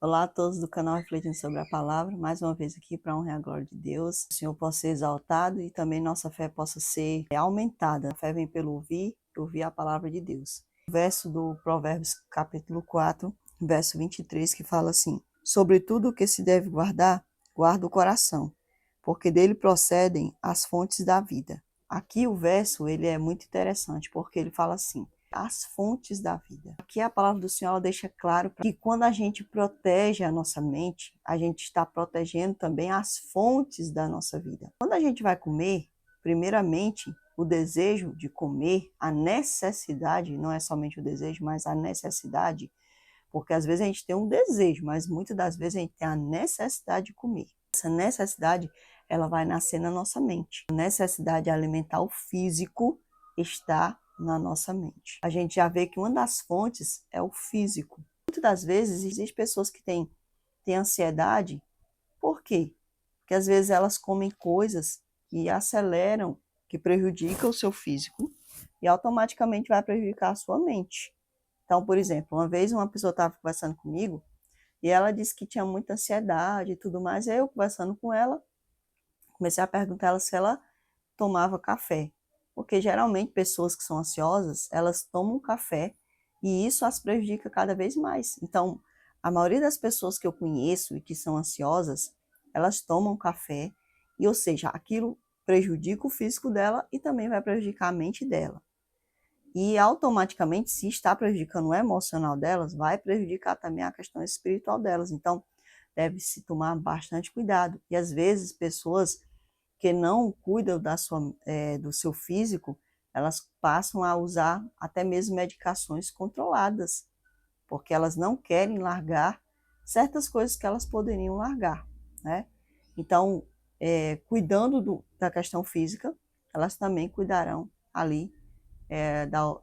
Olá a todos do canal Refletindo sobre a Palavra, mais uma vez aqui para honrar a glória de Deus. O Senhor possa ser exaltado e também nossa fé possa ser aumentada. A fé vem pelo ouvir, ouvir a palavra de Deus. O verso do Provérbios capítulo 4, verso 23, que fala assim: sobre tudo o que se deve guardar, guarda o coração, porque dele procedem as fontes da vida. Aqui o verso ele é muito interessante, porque ele fala assim: as fontes da vida. Aqui a palavra do Senhor deixa claro que quando a gente protege a nossa mente, a gente está protegendo também as fontes da nossa vida. Quando a gente vai comer, primeiramente, o desejo de comer, a necessidade, não é somente o desejo, mas a necessidade, porque às vezes a gente tem um desejo, mas muitas das vezes a gente tem a necessidade de comer. Essa necessidade, ela vai nascer na nossa mente. A necessidade de alimentar o físico está na nossa mente. A gente já vê que uma das fontes é o físico. Muitas das vezes existem pessoas que têm ansiedade. Por quê? Porque às vezes elas comem coisas que aceleram, que prejudicam o seu físico e automaticamente vai prejudicar a sua mente. Então, por exemplo, uma vez uma pessoa estava conversando comigo e ela disse que tinha muita ansiedade e tudo mais. E eu, conversando com ela, comecei a perguntar ela se ela tomava café. Porque geralmente pessoas que são ansiosas, elas tomam café e isso as prejudica cada vez mais. Então, a maioria das pessoas que eu conheço e que são ansiosas, elas tomam café e, ou seja, aquilo prejudica o físico dela e também vai prejudicar a mente dela. E automaticamente, se está prejudicando o emocional delas, vai prejudicar também a questão espiritual delas. Então, deve-se tomar bastante cuidado. E às vezes, pessoas que não cuidam do seu físico, elas passam a usar até mesmo medicações controladas, porque elas não querem largar certas coisas que elas poderiam largar, né? Então, cuidando da questão física, elas também cuidarão ali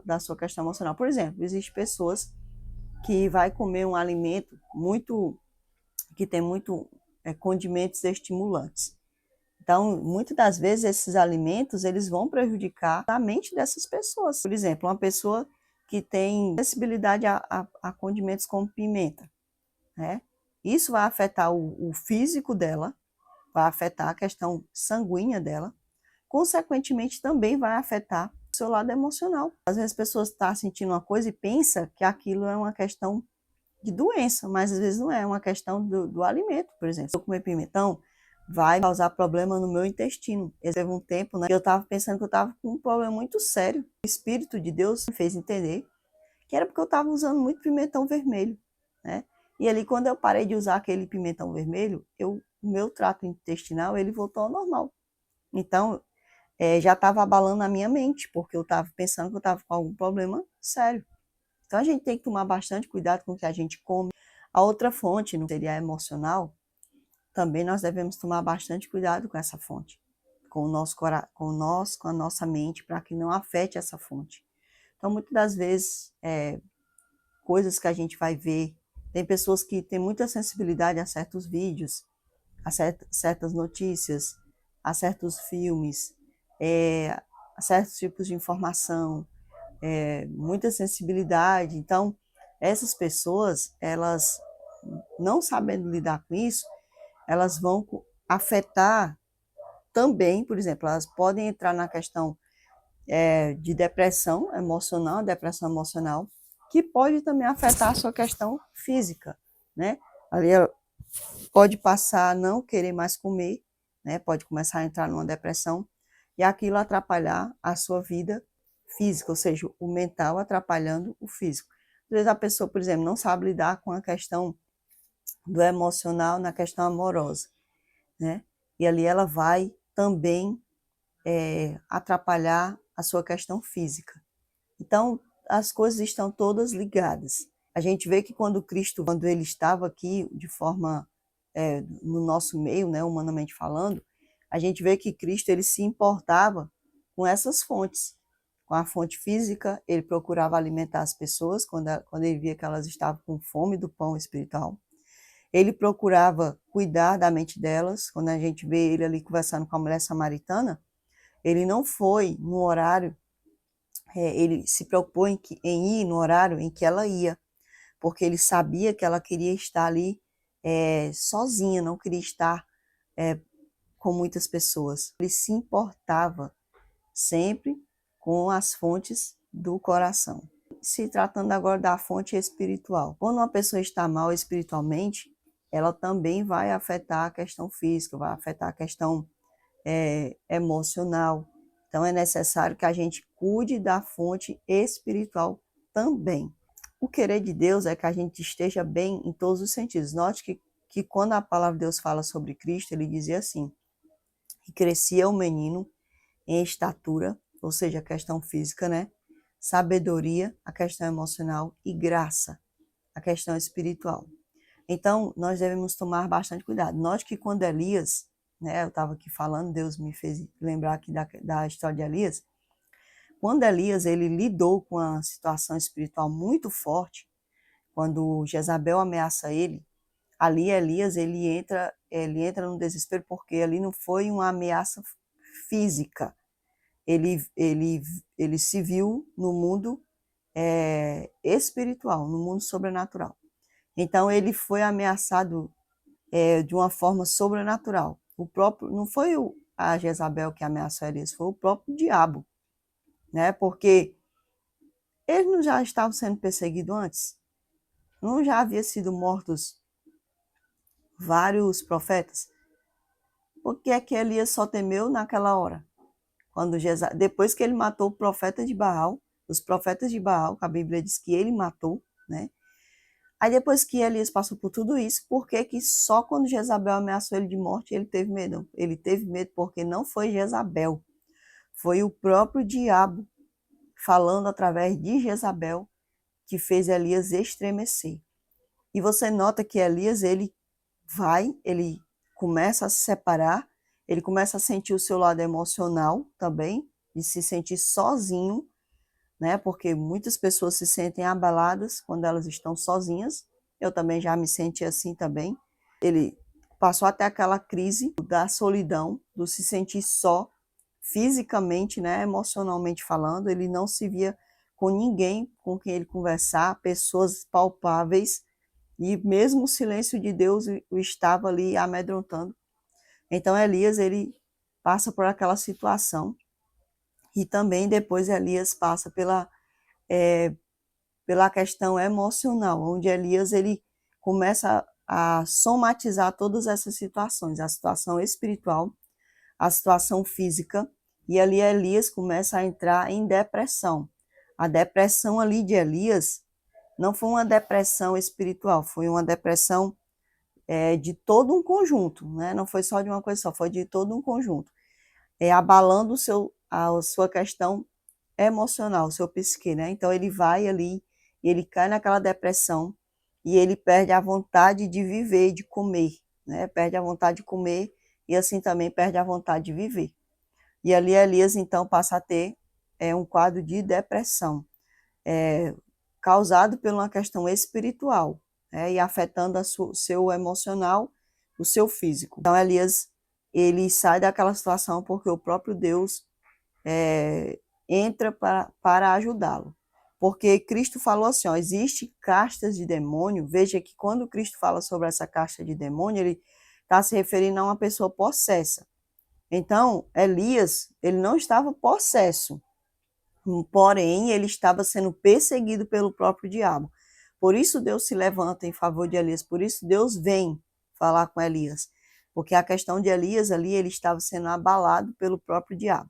da sua questão emocional. Por exemplo, existem pessoas que vai comer um alimento que tem muito condimentos estimulantes. Então, muitas das vezes esses alimentos eles vão prejudicar a mente dessas pessoas. Por exemplo, uma pessoa que tem sensibilidade a condimentos como pimenta, né? Isso vai afetar o físico dela, vai afetar a questão sanguínea dela, consequentemente também vai afetar o seu lado emocional. Às vezes as pessoas estão sentindo uma coisa e pensam que aquilo é uma questão de doença, mas às vezes não é, uma questão do alimento, por exemplo. Se eu comer pimentão, vai causar problema no meu intestino. Teve um tempo, né, que eu estava pensando que eu estava com um problema muito sério. O Espírito de Deus me fez entender que era porque eu estava usando muito pimentão vermelho, né? E ali, quando eu parei de usar aquele pimentão vermelho, o meu trato intestinal, ele voltou ao normal. Então, já estava abalando a minha mente, porque eu estava pensando que eu estava com algum problema sério. Então, a gente tem que tomar bastante cuidado com o que a gente come. A outra fonte, não seria a emocional, também nós devemos tomar bastante cuidado com essa fonte, com o nosso com a nossa mente, para que não afete essa fonte. Então, muitas das vezes, coisas que a gente vai ver, tem pessoas que têm muita sensibilidade a certos vídeos, a certas notícias, a certos filmes, a certos tipos de informação, muita sensibilidade. Então, essas pessoas, elas não sabendo lidar com isso, elas vão afetar também, por exemplo, elas podem entrar na questão de depressão emocional, que pode também afetar a sua questão física, né? Ali ela pode passar a não querer mais comer, né? Pode começar a entrar numa depressão e aquilo atrapalhar a sua vida física, ou seja, o mental atrapalhando o físico. Às vezes a pessoa, por exemplo, não sabe lidar com a questão do emocional na questão amorosa, né? E ali ela vai também atrapalhar a sua questão física. Então, as coisas estão todas ligadas. A gente vê que quando Cristo, quando ele estava aqui de forma, no nosso meio, né, humanamente falando, a gente vê que Cristo ele se importava com essas fontes. Com a fonte física, ele procurava alimentar as pessoas quando ele via que elas estavam com fome do pão espiritual. Ele procurava cuidar da mente delas. Quando a gente vê ele ali conversando com a mulher samaritana, ele não foi no horário, ele se preocupou em ir no horário em que ela ia, porque ele sabia que ela queria estar ali sozinha, não queria estar com muitas pessoas. Ele se importava sempre com as fontes do coração. Se tratando agora da fonte espiritual. Quando uma pessoa está mal espiritualmente, ela também vai afetar a questão física, vai afetar a questão emocional. Então é necessário que a gente cuide da fonte espiritual também. O querer de Deus é que a gente esteja bem em todos os sentidos. Note que quando a palavra de Deus fala sobre Cristo, ele dizia assim, que crescia o menino em estatura, ou seja, a questão física, né? Sabedoria, a questão emocional, e graça, a questão espiritual. Então, nós devemos tomar bastante cuidado. Note que quando Elias, né, eu estava aqui falando, Deus me fez lembrar aqui da história de Elias, quando Elias ele lidou com uma situação espiritual muito forte, quando Jezabel ameaça ele, ali Elias ele entra no desespero, porque ali não foi uma ameaça física, ele se viu no mundo espiritual, no mundo sobrenatural. Então ele foi ameaçado de uma forma sobrenatural. Não foi a Jezabel que ameaçou Elias, foi o próprio diabo, né? Porque ele não já estava sendo perseguido antes? Não já havia sido mortos vários profetas? Por que é que Elias só temeu naquela hora? Depois que ele matou o profeta de Baal, os profetas de Baal, que a Bíblia diz que ele matou, né? Aí depois que Elias passou por tudo isso, por que que só quando Jezabel ameaçou ele de morte ele teve medo? Ele teve medo porque não foi Jezabel, foi o próprio diabo falando através de Jezabel que fez Elias estremecer. E você nota que Elias, ele começa a se separar, ele começa a sentir o seu lado emocional também, de se sentir sozinho, né? Porque muitas pessoas se sentem abaladas quando elas estão sozinhas. Eu também já me senti assim também. Ele passou até aquela crise da solidão, do se sentir só, fisicamente, né? Emocionalmente falando. Ele não se via com ninguém com quem ele conversar, pessoas palpáveis, e mesmo o silêncio de Deus o estava ali amedrontando. Então Elias, ele passa por aquela situação, e também depois Elias passa pela questão emocional, onde Elias ele começa a somatizar todas essas situações, a situação espiritual, a situação física, e ali Elias começa a entrar em depressão. A depressão ali de Elias não foi uma depressão espiritual, foi uma depressão de todo um conjunto, né? Não foi só de uma coisa só, foi de todo um conjunto, abalando a sua questão emocional, o seu psique, né? Então ele vai ali, ele cai naquela depressão e ele perde a vontade de viver, de comer, né? Perde a vontade de comer e assim também perde a vontade de viver. E ali Elias então passa a ter um quadro de depressão, causado por uma questão espiritual, né? E afetando o seu emocional, o seu físico. Então Elias ele sai daquela situação porque o próprio Deus entra para ajudá-lo. Porque Cristo falou assim, ó, existe castas de demônio. Veja que quando Cristo fala sobre essa casta de demônio, ele está se referindo a uma pessoa possessa. Então, Elias, ele não estava possesso, porém, ele estava sendo perseguido pelo próprio diabo. Por isso Deus se levanta em favor de Elias, por isso Deus vem falar com Elias. Porque a questão de Elias ali, ele estava sendo abalado pelo próprio diabo.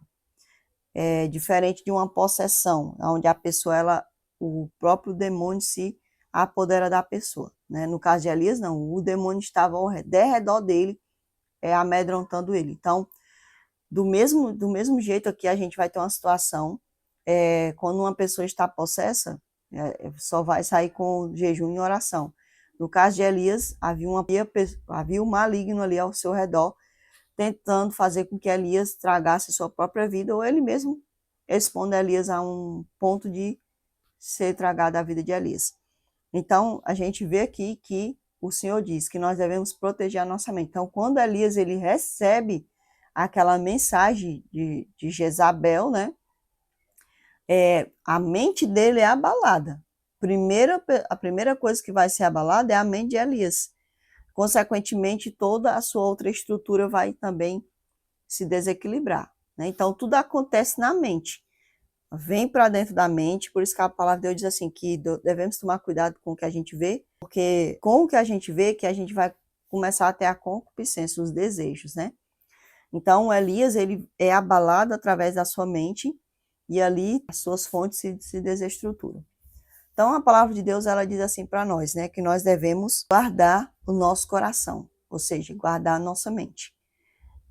Diferente de uma possessão, onde a pessoa, o próprio demônio se apodera da pessoa, né? No caso de Elias, não, o demônio estava ao redor dele, amedrontando ele. Então, do mesmo jeito aqui, a gente vai ter uma situação, quando uma pessoa está possessa, só vai sair com jejum e oração. No caso de Elias, havia um maligno ali ao seu redor, tentando fazer com que Elias tragasse sua própria vida, ou ele mesmo expondo Elias a um ponto de ser tragado a vida de Elias. Então, a gente vê aqui que o Senhor diz que nós devemos proteger a nossa mente. Então, quando Elias ele recebe aquela mensagem de Jezabel, né? A mente dele é abalada. A primeira coisa que vai ser abalada é a mente de Elias. consequentemente, toda a sua outra estrutura vai também se desequilibrar, né? Então, tudo acontece na mente. Vem para dentro da mente, por isso que a palavra de Deus diz assim, que devemos tomar cuidado com o que a gente vê, porque com o que a gente vê, que a gente vai começar a ter a concupiscência, os desejos, né? Então, Elias, ele é abalado através da sua mente, e ali as suas fontes se desestruturam. Então, a palavra de Deus, ela diz assim para nós, né, que nós devemos guardar o nosso coração, ou seja, guardar a nossa mente.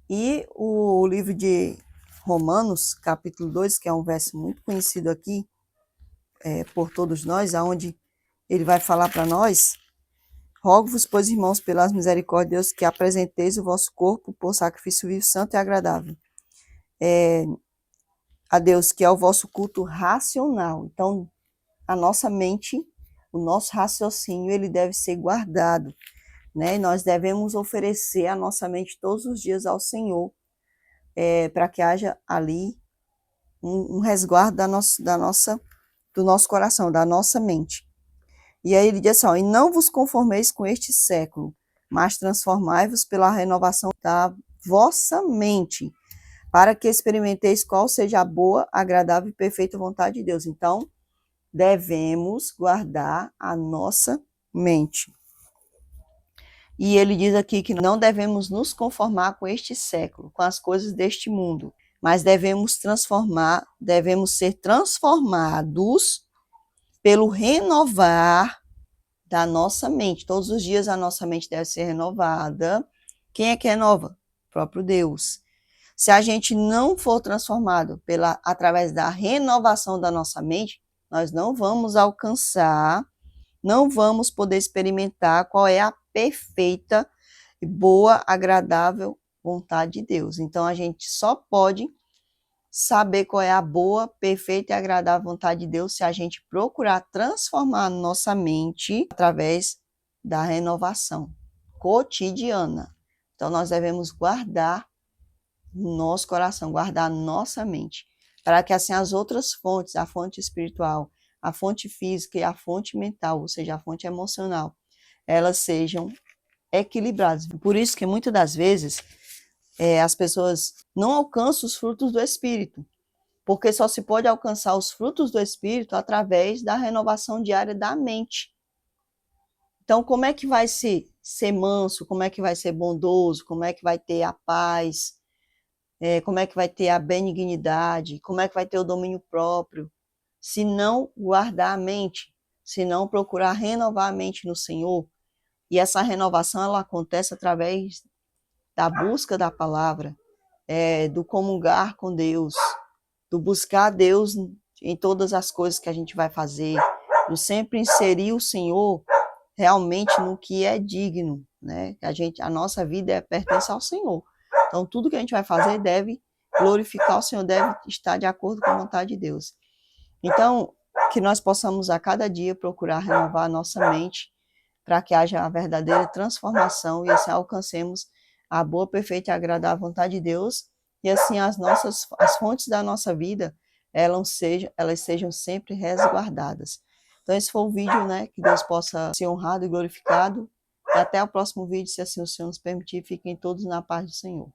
E o livro de Romanos, capítulo 2, que é um verso muito conhecido aqui por todos nós, onde ele vai falar para nós: rogo-vos, pois, irmãos, pelas misericórdias de Deus, que apresenteis o vosso corpo por sacrifício vivo, santo e agradável a Deus, que é o vosso culto racional. Então, a nossa mente, o nosso raciocínio, ele deve ser guardado, né? Nós devemos oferecer a nossa mente todos os dias ao Senhor, para que haja ali um resguardo do nosso coração, da nossa mente. E aí ele diz assim, ó, e não vos conformeis com este século, mas transformai-vos pela renovação da vossa mente, para que experimenteis qual seja a boa, agradável e perfeita vontade de Deus. Então, devemos guardar a nossa mente. E ele diz aqui que não devemos nos conformar com este século, com as coisas deste mundo, mas devemos ser transformados pelo renovar da nossa mente. Todos os dias a nossa mente deve ser renovada. Quem é que renova? O próprio Deus. Se a gente não for transformado através da renovação da nossa mente, nós não vamos alcançar, não vamos poder experimentar qual é a perfeita, boa, agradável vontade de Deus. Então, a gente só pode saber qual é a boa, perfeita e agradável vontade de Deus se a gente procurar transformar nossa mente através da renovação cotidiana. Então, nós devemos guardar nosso coração, guardar nossa mente, para que assim as outras fontes, a fonte espiritual, a fonte física e a fonte mental, ou seja, a fonte emocional, elas sejam equilibradas. Por isso que muitas das vezes as pessoas não alcançam os frutos do Espírito, porque só se pode alcançar os frutos do Espírito através da renovação diária da mente. Então, como é que vai ser manso, como é que vai ser bondoso, como é que vai ter a paz, como é que vai ter a benignidade, como é que vai ter o domínio próprio, se não guardar a mente, se não procurar renovar a mente no Senhor? E essa renovação, ela acontece através da busca da palavra, do comungar com Deus, do buscar Deus em todas as coisas que a gente vai fazer, do sempre inserir o Senhor realmente no que é digno, né? A nossa vida pertence ao Senhor. Então, tudo que a gente vai fazer deve glorificar o Senhor, deve estar de acordo com a vontade de Deus. Então, que nós possamos a cada dia procurar renovar a nossa mente para que haja a verdadeira transformação e assim alcancemos a boa, perfeita e agradável vontade de Deus, e assim as fontes da nossa vida, elas sejam sempre resguardadas. Então esse foi o vídeo, né, que Deus possa ser honrado e glorificado, e até o próximo vídeo, se assim o Senhor nos permitir. Fiquem todos na paz do Senhor.